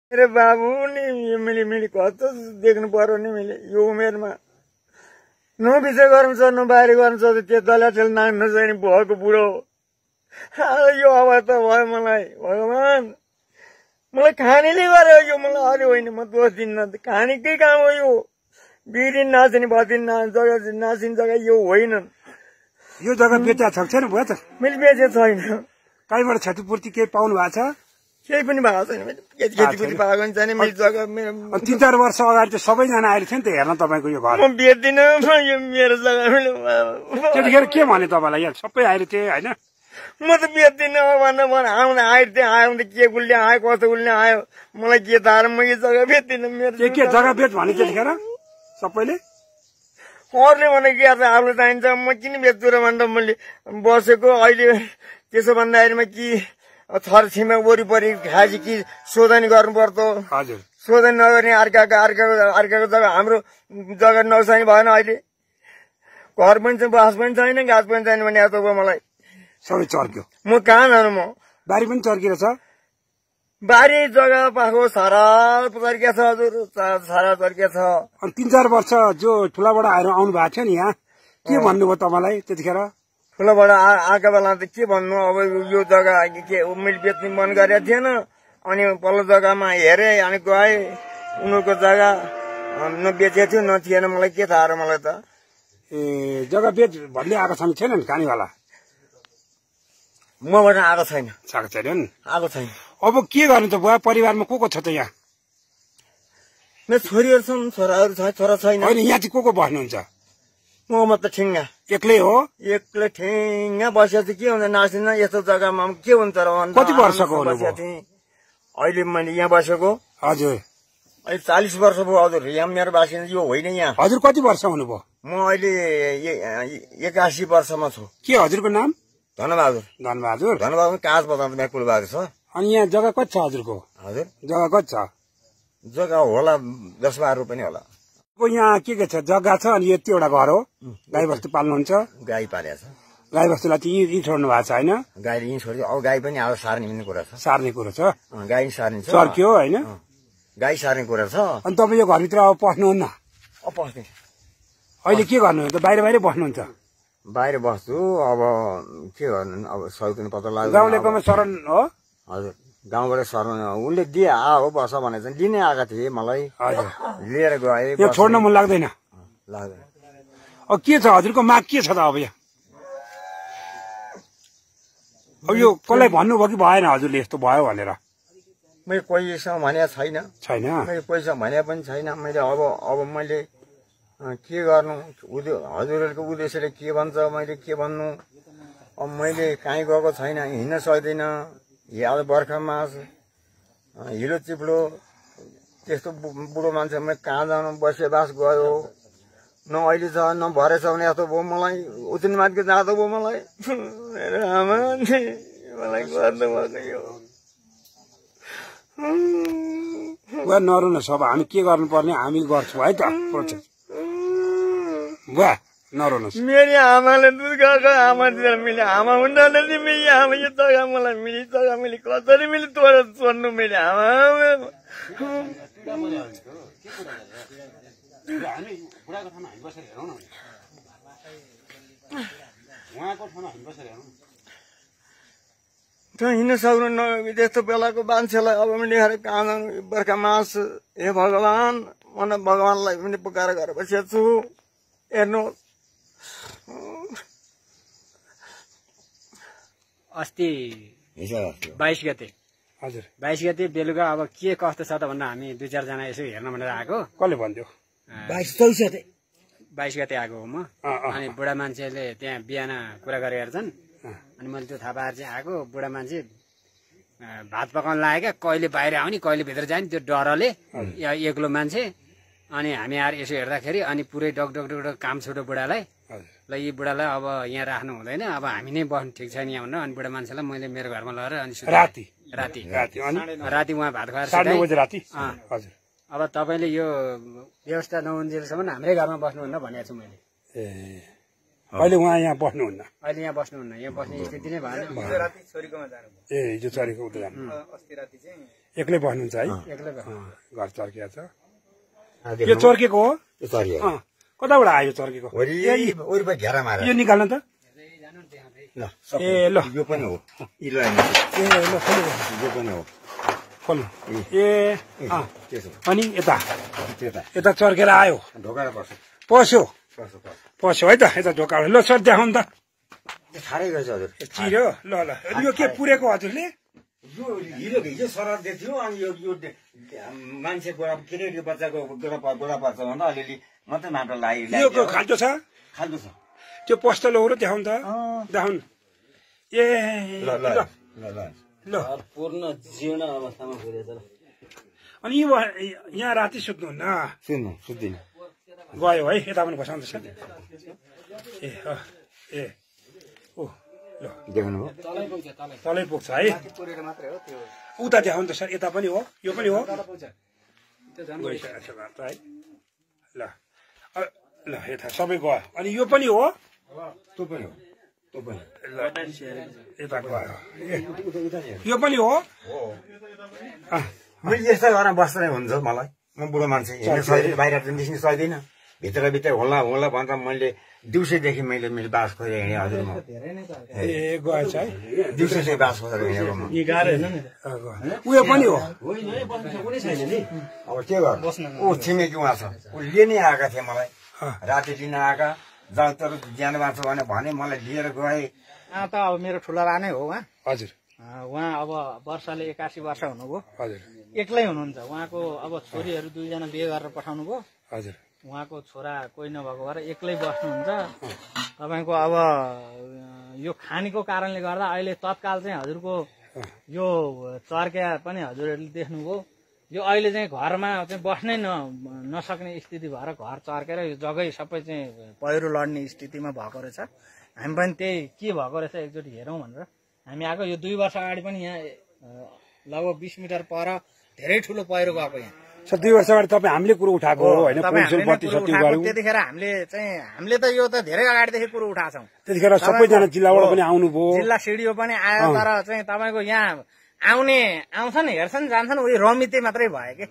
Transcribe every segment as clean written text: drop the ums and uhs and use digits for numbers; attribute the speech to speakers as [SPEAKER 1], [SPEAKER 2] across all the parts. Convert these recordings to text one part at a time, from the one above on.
[SPEAKER 1] अरे बाबु नि मैले कस्तो देख्नु पर्यो नि मैले यो उमेरमा न बिच गर्नु छ न बाहिर गर्नु छ त्यो दलाठेल नाग्नु छैन भएको बुढो यो अवस्था भयो मलाई भगवान मलाई खानेले गर्यो यो मलाई अरू होइन म दोष दिन्न खानेकै काम हो यो बिरिन नाच्ने भदिन जग्गा नाचिने जग्गा यो होइन
[SPEAKER 2] यो जग्गा बेचा छ छैन भयो त
[SPEAKER 1] मैले बेचेको छैन
[SPEAKER 2] कहीँबाट क्षतिपूर्ति केही पाउनु भएको छ
[SPEAKER 1] केही पनि भएको छैन खेतीपाती भएको पनि छैन मेरो जग्गा मेरो
[SPEAKER 2] 3-4 वर्ष अगाडि त सबैजना आएर थियो नि त हेर्न तपाईँको यो घर
[SPEAKER 1] म बेच्दिनँ यो मेरो जग्गा मैले
[SPEAKER 2] त्यतिखेर के भने तपाईँलाई यहाँ सबै आएर थिए होइन
[SPEAKER 1] म त बेच्दिनँ भनेर आउँदा आएर थिएँ आयो भने के गुल्ने आयो कस्तो गुल्ने आयो मलाई के थाहा म यो जग्गा बेच्दिनँ मेरो
[SPEAKER 2] के जग्गा बेच भने त्यतिखेर सबैले
[SPEAKER 1] अरूले भने के आफूले चाहिन्छ म किन बेच्छु र भनेर मैले बसेको अहिले त्यसो भन्दाखेरिमा कि छर छिमेक वरिपरि खाजी कि शोधन गर्नु पर्दो
[SPEAKER 2] हजुर
[SPEAKER 1] शोधन नगर्ने अर्काको जग्गा हाम्रो जग्गा नौसानी भएन अहिले घर पनि छ बास पनि छैन घाँस पनि छैन भने त मलाई
[SPEAKER 2] सबै चर्क्यो
[SPEAKER 1] म कहाँ जानु म
[SPEAKER 2] बारी पनि चर्किरहेछ
[SPEAKER 1] बारी जग्गा पाएको सारा चर्किया छ हजुर सारा चर्किया छ
[SPEAKER 2] अनि 3-4 वर्ष जो ठुलाबाट आएर आउनु भएको थियो नि यहाँ के भन्नुभयो तपाईँलाई त्यतिखेर
[SPEAKER 1] ठुलोबाट आएका बेला त के भन्नु अब यो जग्गा के मैले बेच्ने मन गरेको थिएन अनि पल्लो जग्गामा हेरेँ अनि गएँ उनीहरूको जग्गा नबेचेको थियो नथिएन मलाई के थाहा र मलाई त
[SPEAKER 2] ए जग्गा बेच भन्दै आएको छन् छैनन् खानेवाला
[SPEAKER 1] मबाट आएको छैन आएको छैन
[SPEAKER 2] अब के गर्नु त बुवा परिवारमा को छ त यहाँ
[SPEAKER 1] मेरो छोरीहरू छन् छोराहरू छ छोरा छैन
[SPEAKER 2] होइन यहाँ चाहिँ को बस्नुहुन्छ
[SPEAKER 1] म मात्र ठिङ्गा
[SPEAKER 2] एक्लै हो
[SPEAKER 1] एक्लै ठिङ्गा बसेको के हुन्छ नाच्दिन यस्तो जग्गामा के हुन्छ र
[SPEAKER 2] कति वर्षको हुनुभयो
[SPEAKER 1] अहिले मैले यहाँ बसेको
[SPEAKER 2] हजुर
[SPEAKER 1] अहिले 40 वर्ष भयो हजुर यहाँ मेरो बासिन्दा यो होइन यहाँ
[SPEAKER 2] हजुर कति वर्ष हुनुभयो
[SPEAKER 1] म अहिले 81 वर्षमा छु
[SPEAKER 2] के हजुरको नाम
[SPEAKER 1] धनबहादुर
[SPEAKER 2] धनबहादुर
[SPEAKER 1] काँच बजारमा त्यहाँ कुलबहादुर छ
[SPEAKER 2] अनि यहाँ जग्गा कति छ हजुरको
[SPEAKER 1] हजुर
[SPEAKER 2] जग्गा कति छ
[SPEAKER 1] जग्गा होला 10-12 पनि होला
[SPEAKER 2] यहाँ के छ जग्गा छ अनि यति एउटा घर हो गाई बस्तु पाल्नुहुन्छ
[SPEAKER 1] गाई पालेको छ
[SPEAKER 2] गाई बस्तुलाई चाहिँ यहीँ छोड्नु भएको छ होइन
[SPEAKER 1] गाई यहीँ छोड्यो अब गाई पनि अब सार्ने कुरा छ
[SPEAKER 2] सार्ने कुरो छ
[SPEAKER 1] गाई सार्ने छ
[SPEAKER 2] चर्क्यो होइन
[SPEAKER 1] गाई सार्ने कुरा छ
[SPEAKER 2] अनि तपाईँ यो घरभित्र अब पस्नुहुन्न
[SPEAKER 1] अब पस्ने
[SPEAKER 2] अहिले के गर्नुहुन्छ बाहिर बस्नुहुन्छ
[SPEAKER 1] बाहिर बस्छु अब के गर्नु अब सौतुन पत्ता लाग्यो
[SPEAKER 2] गाउँलेकोमा शरण हो
[SPEAKER 1] हजुर गाउँबाट शरण उसले दिए हो बस भने चाहिँ लिने आएका थिए मलाई
[SPEAKER 2] हजुर
[SPEAKER 1] लिएर गए
[SPEAKER 2] यो छोड्न मन लाग्दैन
[SPEAKER 1] लाग्दैन
[SPEAKER 2] अब के छ हजुरको माग के छ त अब यहाँ अब यो कसलाई भन्नुभयो कि भएन हजुरले यस्तो भयो भनेर
[SPEAKER 1] मैले कोहीसँग भनेको छैन मैले कोहीसँग भने पनि छैन मैले अब मैले के गर्नु हजुरहरूको उद्देश्यले के भन्छ मैले के भन्नु अब मैले कहीँ गएको छैन हिँड्न सक्दिनँ अब बर्खा मास हिलो चिप्लो त्यस्तो बुढो मान्छे मैले कहाँ जानु बसोबास गयो न अहिले छ न भरे छ भने यस्तो भयो मलाई उतिन माथिको जाँदो भयो मलाई मलाई गर्नुभएको यो
[SPEAKER 2] नरुनु सब हामी के गर्नुपर्ने हामी गर्छौँ है त प्रोसेस बुवा नरुनुहोस् मेरो आमाले दुध गएको आमा दिएर मैले आमा हुँदैन नि मेरो आमा यो जग्गा मलाई मिली जग्गा मैले कसरी मैले तोडेर छोड्नु मेरो आमा हिँड्न सक्नु न त्यस्तो बेलाको मान्छेलाई अब मैले कहाँ जानु बर्खा मास हे भगवान मन भगवानलाई पनि पुकाएर घर बसेको छु हेर्नु
[SPEAKER 3] अस्ति 22 गते
[SPEAKER 2] हजुर
[SPEAKER 3] 22 गते बेलुका अब के कस्तो छ त भनेर हामी 2-4 जना यसो हेर्न भनेर आएको
[SPEAKER 2] कसले भन्थ्यो
[SPEAKER 3] 22 गते आएको हो म अनि बुढा मान्छेले त्यहाँ बिहान कुरा गरेर छन् अनि मैले त्यो थाहा पाएर चाहिँ आएको बुढा मान्छे भात पकाउन लागेका कहिले बाहिर आउने कहिले भित्र जाने त्यो डरले एक्लो मान्छे अनि हामी आएर यसो हेर्दाखेरि अनि पुरै डग काम छोटो बुढालाई ल यी बुढालाई अब यहाँ राख्नु हुँदैन अब हामी नै बस्नु ठिक छैन यहाँ भनेर अनि बुढा मान्छेलाई मैले मेरो घरमा लगेर अनि राति उहाँ भात खुवाएर अब तपाईँले यो व्यवस्था नहुन्जेलसम्म हाम्रै घरमा बस्नुहुन्न भनेको छु मैले
[SPEAKER 2] अहिले उहाँ यहाँ बस्नुहुन्न
[SPEAKER 3] यहाँ बस्ने स्थिति नै भएन
[SPEAKER 2] हिजो छोरीको उता जानु एक्लै बस्नुहुन्छ है
[SPEAKER 3] एक्लै
[SPEAKER 2] घर चर्किया छ यो चर्केको हो कताबाट आयो चर्केको
[SPEAKER 1] घेरा मार
[SPEAKER 2] यो निकाल्नु त ए ल
[SPEAKER 1] यो पनि हो
[SPEAKER 2] ए ल
[SPEAKER 1] यो पनि हो
[SPEAKER 2] खोल्नु ए अनि यता यता चर्केर आयो
[SPEAKER 1] ढोकाएर पर्छ
[SPEAKER 2] पस्यो है त यता ढोकाबाट ल सर देखाउनु त
[SPEAKER 1] खारै रहेछ हजुर
[SPEAKER 2] चिर्यो ल ल यो के पुरेको हजुरले
[SPEAKER 1] यो हिजो सरर देख्थ्यो अनि यो मान्छे केटी बच्चाको गोडा पर्छ भन्दा अलिअलि मात्रै माटो लाग्यो
[SPEAKER 2] यो खाल्टो छ त्यो पस्तलो हो र देखाउनु त देखाउनु ए ल
[SPEAKER 3] पूर्ण जीर्ण अवस्थामा पुगेछ
[SPEAKER 2] अनि यहाँ राति सुत्नुहुन्न
[SPEAKER 1] सुत्दिन
[SPEAKER 2] गयो है यता पनि बसाउँदैछ ए ए ओ ल
[SPEAKER 1] देख्नु हो
[SPEAKER 2] तलै पुग्छ है उता देखाउनु त सर यता पनि हो यो पनि हो गइसकेको छ बाटो है ल ल यता सबै गयो अनि यो पनि हो
[SPEAKER 1] त्यो पनि हो
[SPEAKER 2] यता गयो यो पनि हो
[SPEAKER 1] मैले यस्तै गरेर बस्दै हुन्छ मलाई म बुढो मान्छे हिँड्न सक्दिनँ बाहिर निस्किन सक्दिनँ भित्र होला भनेर मैले दिउँसैदेखि मैले बास खोजेर हिँडेँ हजुर म
[SPEAKER 2] ए गएछ है
[SPEAKER 1] दिउँसै बास खोजेर हिँडेको म
[SPEAKER 2] उयो पनि हो
[SPEAKER 1] अब के गर्नु ऊ छिमेकी उहाँ छ ऊ लिने आएका थिए मलाई राति लिन आएका जहाँ तर ज्यान बाँच्छ भने मलाई लिएर गए
[SPEAKER 4] त अब मेरो ठुला बा नै हो उहाँ
[SPEAKER 2] हजुर
[SPEAKER 4] उहाँ अब वर्षले 81 वर्ष हुनुभयो
[SPEAKER 2] हजुर
[SPEAKER 4] एक्लै हुनुहुन्छ उहाँको अब छोरीहरू 2 जना बिहे गरेर पठाउनु भयो
[SPEAKER 2] हजुर
[SPEAKER 4] उहाँको छोरा कोही नभएको भएर एक्लै बस्नुहुन्छ तपाईको अब यो खानीको कारणले गर्दा अहिले तत्काल चाहिँ हजुरको यो चर्किया पनि हजुरहरूले देख्नुभयो यो अहिले चाहिँ घरमा चाहिँ बस्नै नसक्ने स्थिति भएर घर चर्केर यो जग्गै सबै चाहिँ पहिरो लड्ने स्थितिमा भएको रहेछ हामी पनि त्यही के भएको रहेछ एकचोटि हेरौँ भनेर हामी आएको यो 2 वर्ष अगाडि पनि यहाँ लगभग 20 मिटर पर धेरै ठुलो पहिरो गएको यहाँ
[SPEAKER 2] 2 वर्ष अगाडि तपाईँ हामीले कुरो उठाएको हो होइन
[SPEAKER 4] त्यतिखेर हामीले त यो त धेरै अगाडिदेखि कुरो उठाएको छौँ
[SPEAKER 2] त्यतिखेर सबैजना जिल्लाबाट पनि आउनुभयो
[SPEAKER 4] जिल्ला सिडिओ पनि आयो तर चाहिँ तपाईँको यहाँ आउँछन् हेर्छन् जान्छन् उयो रमिते मात्रै भयो कि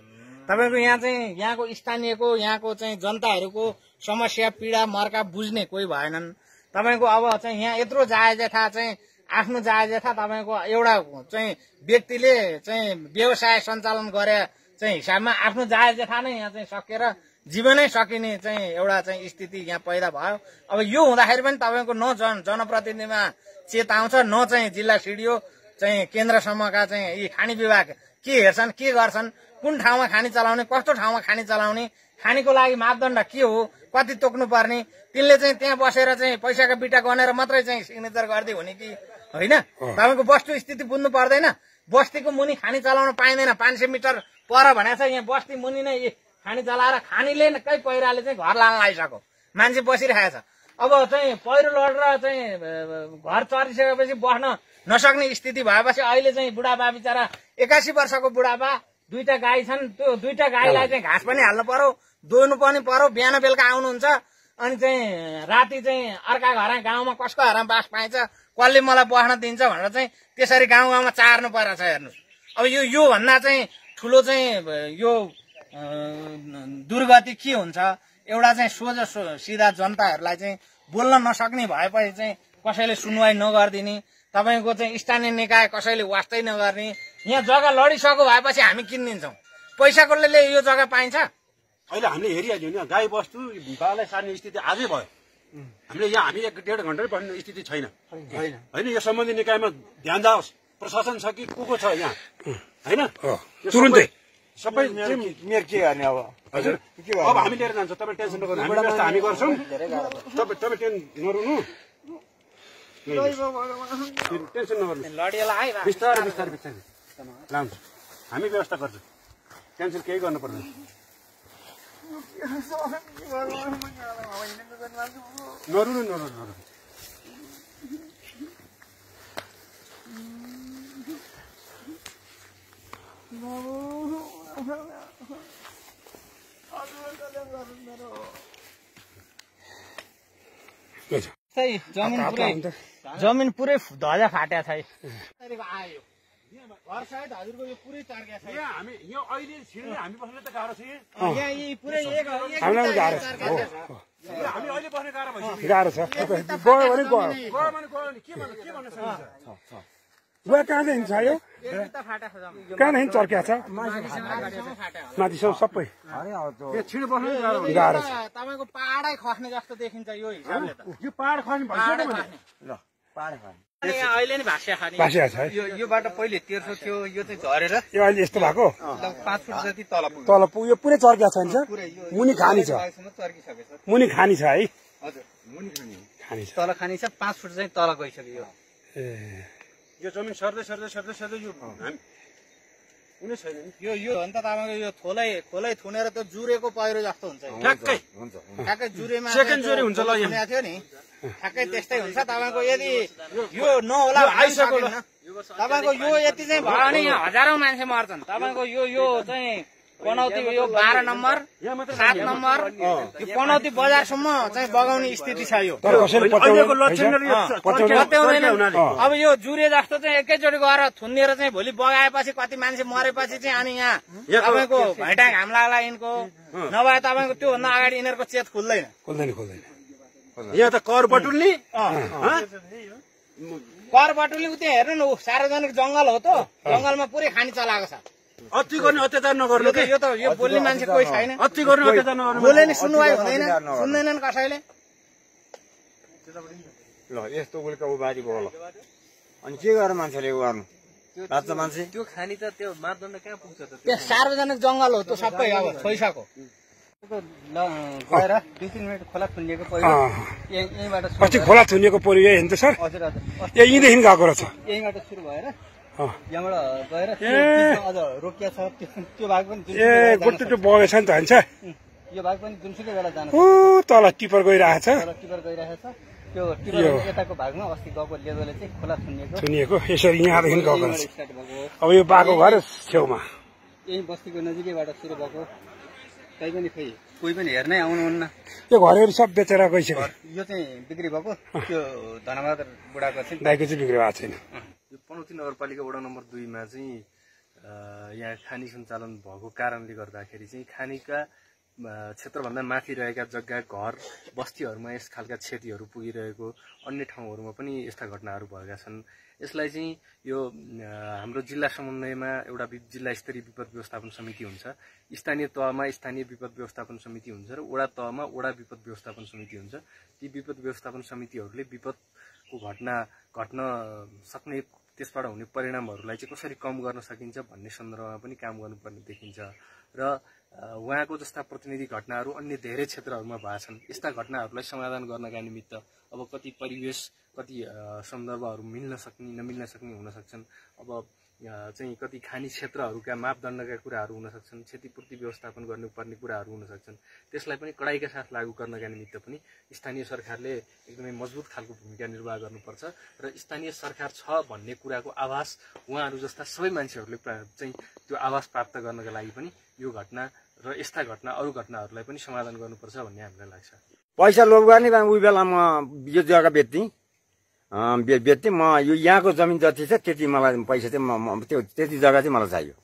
[SPEAKER 4] तपाईँको यहाँ चाहिँ यहाँको स्थानीयको यहाँको चाहिँ जनताहरूको समस्या पीडा मर्का बुझ्ने कोही भएनन् तपाईँको अब चाहिँ यहाँ यत्रो जायजेठा चाहिँ आफ्नो जायजेठा तपाईँको एउटा चाहिँ व्यक्तिले चाहिँ व्यवसाय सञ्चालन गरे चाहिँ हिसाबमा आफ्नो जायजेठा नै यहाँ चाहिँ सकेर जीवनै सकिने चाहिँ एउटा चाहिँ स्थिति यहाँ पैदा भयो अब यो हुँदाखेरि पनि तपाईँको न जनप्रतिनिधिमा चेत आउँछ न चाहिँ जिल्ला सिडिओ चाहिँ केन्द्रसम्मका चाहिँ यी खानी विभाग के हेर्छन् के गर्छन् कुन ठाउँमा खानी चलाउने कस्तो ठाउँमा खानी चलाउने खानीको लागि मापदण्ड के हो कति तोक्नु पर्ने तिनले चाहिँ त्यहाँ बसेर चाहिँ पैसाको बिटा गनेर मात्रै चाहिँ सिग्नेचर गर्दै हुने कि होइन तपाईँको वस्तु स्थिति बुझ्नु पर्दैन बस्तीको मुनि खानी चलाउन पाइँदैन 500 मिटर पर भनेको छ यहाँ बस्ती मुनि नै खानी चलाएर खानीले कै पहिराले चाहिँ घर लान लागिसक्यो मान्छे बसिरहेको छ अब चाहिँ पहिरो लडेर चाहिँ घर चरिसकेपछि बस्न नसक्ने स्थिति भएपछि अहिले चाहिँ बुढाबा बिचरा 81 वर्षको बुढाबा 2टा गाई छन् त्यो 2टा गाईलाई चाहिँ घाँस पनि हाल्नु पर्यो दोर्नु पनि पर्यो बिहान बेलुका आउनुहुन्छ अनि चाहिँ राति चाहिँ अर्का घर गाउँमा कसको घरमा बास पाइन्छ कसले मलाई बस्न दिन्छ भनेर चाहिँ त्यसरी गाउँमा चार्नु परेछ हेर्नुहोस् अब यो भन्दा चाहिँ ठुलो चाहिँ यो दुर्गति के हुन्छ एउटा चाहिँ सोझो सिधा जनताहरूलाई चाहिँ बोल्न नसक्ने भएपछि चाहिँ कसैले सुनवाई नगरिदिने तपाईँको चाहिँ स्थानीय निकाय कसैले वास्तै नगर्ने यहाँ जग्गा लडिसक्यो भएपछि हामी किनिदिन्छौँ पैसाकोले यो जग्गा पाइन्छ
[SPEAKER 2] अहिले हामीले हेरिहाल्यौँ नि गाई बस्तु बालाई सार्ने स्थिति आजै भयो हामीले यहाँ हामी 1.5 घण्टै बस्ने स्थिति छैन होइन यो सम्बन्धित निकायमा ध्यान जाओस् प्रशासन छ कि को छ यहाँ होइन तुरुन्तै सबै
[SPEAKER 1] मेरो के गर्ने अब
[SPEAKER 2] हजुर अब हामी लिएर जान्छ तपाईँ टेन्सन नगर्नु हामी गर्छौँ तपाईँ टेन्सन नगर्नु टेन्सन नगर्नु बिस्तारै लान्छ हामी व्यवस्था गर्छौँ टेन्सन केही गर्नु पर्दैन नरुनु
[SPEAKER 4] जमिन पुरै ध्वजा फाट्या छ आयो घर साइड हजुरको यो पुरै चर्किया छ
[SPEAKER 2] यहाँ हामी यो अहिले छिर्ने हामी बस्न त गाह्रो छ
[SPEAKER 4] यहाँ यी पुरै एक
[SPEAKER 2] हामीलाई गाह्रो छ हामी अहिले बस्ने गाह्रो भइसक्यो गाह्रो छ गयो भने गयो नि के भन्न सकिन्छ बुवा कहाँदेखि छ यो कहाँदेखि चर्किया छ माथिसम्म सबै छिर्नु बस्नु गाह्रो छ
[SPEAKER 4] तपाईँको पहाडै खस्ने जस्तो देखिन्छ यो हिसाबले त
[SPEAKER 2] यो पहाड खस्ने भइसक्यो
[SPEAKER 1] ल पहाड खस्ने
[SPEAKER 4] यहाँ अहिले नि भाषा खाने
[SPEAKER 2] भाषा छ
[SPEAKER 4] यो बाटो पहिले तेर्सो थियो यो चाहिँ झरेर
[SPEAKER 2] यो अहिले यस्तो भएको
[SPEAKER 4] 5 फुट जति तल पुग्यो
[SPEAKER 2] तल यो पुरै चर्किया छ नि मुनि खानी छ
[SPEAKER 4] चर्किसकेछ
[SPEAKER 2] मुनि खानी छ है
[SPEAKER 4] हजुर मुनि
[SPEAKER 2] खानी छ
[SPEAKER 4] तल खानी छ 5 फुट चाहिँ तल गइसक्यो
[SPEAKER 2] ए यो जमिन सर्दै यो कुनै छैन नि
[SPEAKER 4] यो अन्त तपाईँको यो खोलै थुनेर त्यो जुरेको पहिरो जस्तो हुन्छ
[SPEAKER 2] ठ्याक्कै
[SPEAKER 4] ठ्याक्कै जुरेमा
[SPEAKER 2] सेकेन्ड जुरे हुन्छ ल यहाँ
[SPEAKER 4] थियो नि ठ्याक्कै त्यस्तै हुन्छ तपाईँको यदि यो नहोला
[SPEAKER 2] आइसक्यो ल
[SPEAKER 4] तपाईँको यो यति चाहिँ भयो भने यहाँ हजारौं मान्छे मर्छन् तपाईँको यो चाहिँ पनौती यो 12 नम्बर 7 नम्बर यो पनौती बजारसम्म चाहिँ बगाउने स्थिति छ यो अब यो जुरे जस्तो चाहिँ एकैचोटि गएर थुनिएर चाहिँ भोलि बगाएपछि कति मान्छे मरेपछि चाहिँ अनि यहाँ तपाईँको भैटाङ घाम लाग्ला यिनको नभए तपाईँको त्योभन्दा अगाडि यिनीहरूको चेत खुल्दैन
[SPEAKER 2] यहाँ त कर बटुल्ने
[SPEAKER 4] कर बटुल्ने उति हेर्नु न सार्वजनिक जंगल हो त जंगलमा पुरै खानी चलाएको छ
[SPEAKER 2] अति गर्ने अत्याचार नगर्नु के
[SPEAKER 4] यो त यो बोल्ने मान्छे कोही छैन
[SPEAKER 2] अति गर्ने अत्याचार नगर्नु
[SPEAKER 4] बोले नि सुन्नुवाई हुँदैन सुन्दैनन् कसैले
[SPEAKER 1] ल यस्तो उल्का उबारी भयो ल अनि के गर्ने मान्छेले गर्नु बाच्चा मान्छे
[SPEAKER 4] त्यो खानी त त्यो मापदण्ड कहाँ पुग्छ त त्यो सार्वजनिक जंगल हो त्यो सबै अब छोइसक्यो गएर 2-3 मिनेट खोला थुनिएको पहिरो यहीँबाट
[SPEAKER 2] अस्ति खोला थुनिएको पहिरो यही होइन त सर
[SPEAKER 4] हजुर हजुर
[SPEAKER 2] यहीँदेखि गएको रहेछ
[SPEAKER 4] यहीँबाट सुरु भएर यहाँबाट गएर अझ रोकिया छ त्यो भाग पनि
[SPEAKER 2] ए गुट्टु बगेछ नि त भन्छ
[SPEAKER 4] यो भाग पनि जुनसुकै बेला जान्छ
[SPEAKER 2] ओ तल टिपर गइरहेछ
[SPEAKER 4] टिपर गइरहेछ त्यो टिपर यताको भागमा अस्ति गएको लेदोले चाहिँ खोला
[SPEAKER 2] थुनिएको यसरी यहाँदेखि गएको रहेछ अब यो बाको घर छेउमा
[SPEAKER 4] यही बस्तीको नजिकैबाट सुरु भएको कहीँ पनि खोइ कोही पनि हेर्नै आउनुहुन्न
[SPEAKER 2] यो घरहरू सब बेचेर गइसक्यो
[SPEAKER 4] यो चाहिँ बिक्री भएको त्यो धनबहादुर बुढाको चाहिँ
[SPEAKER 2] दाइको चाहिँ बिक्री भएको छैन
[SPEAKER 5] यो पनौती नगरपालिका वडा नम्बर 2 मा चाहिँ यहाँ खानी सञ्चालन भएको कारणले गर्दाखेरि चाहिँ खानीका क्षेत्रभन्दा माथि रहेका जग्गा घर बस्तीहरूमा यस खालका क्षतिहरू पुगिरहेको अन्य ठाउँहरूमा पनि यस्ता घटनाहरू भएका छन् यसलाई चाहिँ यो हाम्रो जिल्ला समन्वयमा एउटा जिल्ला स्तरीय विपद व्यवस्थापन समिति हुन्छ स्थानीय तहमा स्थानीय विपद व्यवस्थापन समिति हुन्छ र वडा तहमा वडा विपद व्यवस्थापन समिति हुन्छ ती विपद व्यवस्थापन समितिहरूले विपदको घटना घट्न सक्ने त्यसबाट हुने परिणामहरूलाई चाहिँ कसरी कम गर्न सकिन्छ भन्ने सन्दर्भमा पनि काम गर्नुपर्ने देखिन्छ र उहाँको जस्ता प्रतिनिधि घटनाहरू अन्य धेरै क्षेत्रहरूमा भएका छन् यस्ता घटनाहरूलाई समाधान गर्नका निमित्त अब कति परिवेश कति सन्दर्भहरू मिल्न सक्ने नमिल्न सक्ने हुन सक्छन् अब चाहिँ कति खानी क्षेत्रहरूका मापदण्डका कुराहरू हुन सक्छन् क्षतिपूर्ति व्यवस्थापन गर्नुपर्ने कुराहरू हुन सक्छन् त्यसलाई पनि कडाइका साथ लागू गर्नका निमित्त पनि स्थानीय सरकारले एकदमै मजबुत खालको भूमिका निर्वाह गर्नुपर्छ र स्थानीय सरकार छ भन्ने कुराको आभास उहाँहरू जस्ता सबै मान्छेहरूले चाहिँ त्यो आभास प्राप्त गर्नका लागि पनि यो घटना र यस्ता घटना अरू घटनाहरूलाई पनि समाधान गर्नुपर्छ भन्ने हामीलाई लाग्छ
[SPEAKER 1] पैसा लोभ गर्ने उही बेला म यो जग्गा बेच्थेँ म यो यहाँको जमिन जति छ त्यति मलाई पैसा चाहिँ त्यति जग्गा चाहिँ मलाई चाहियो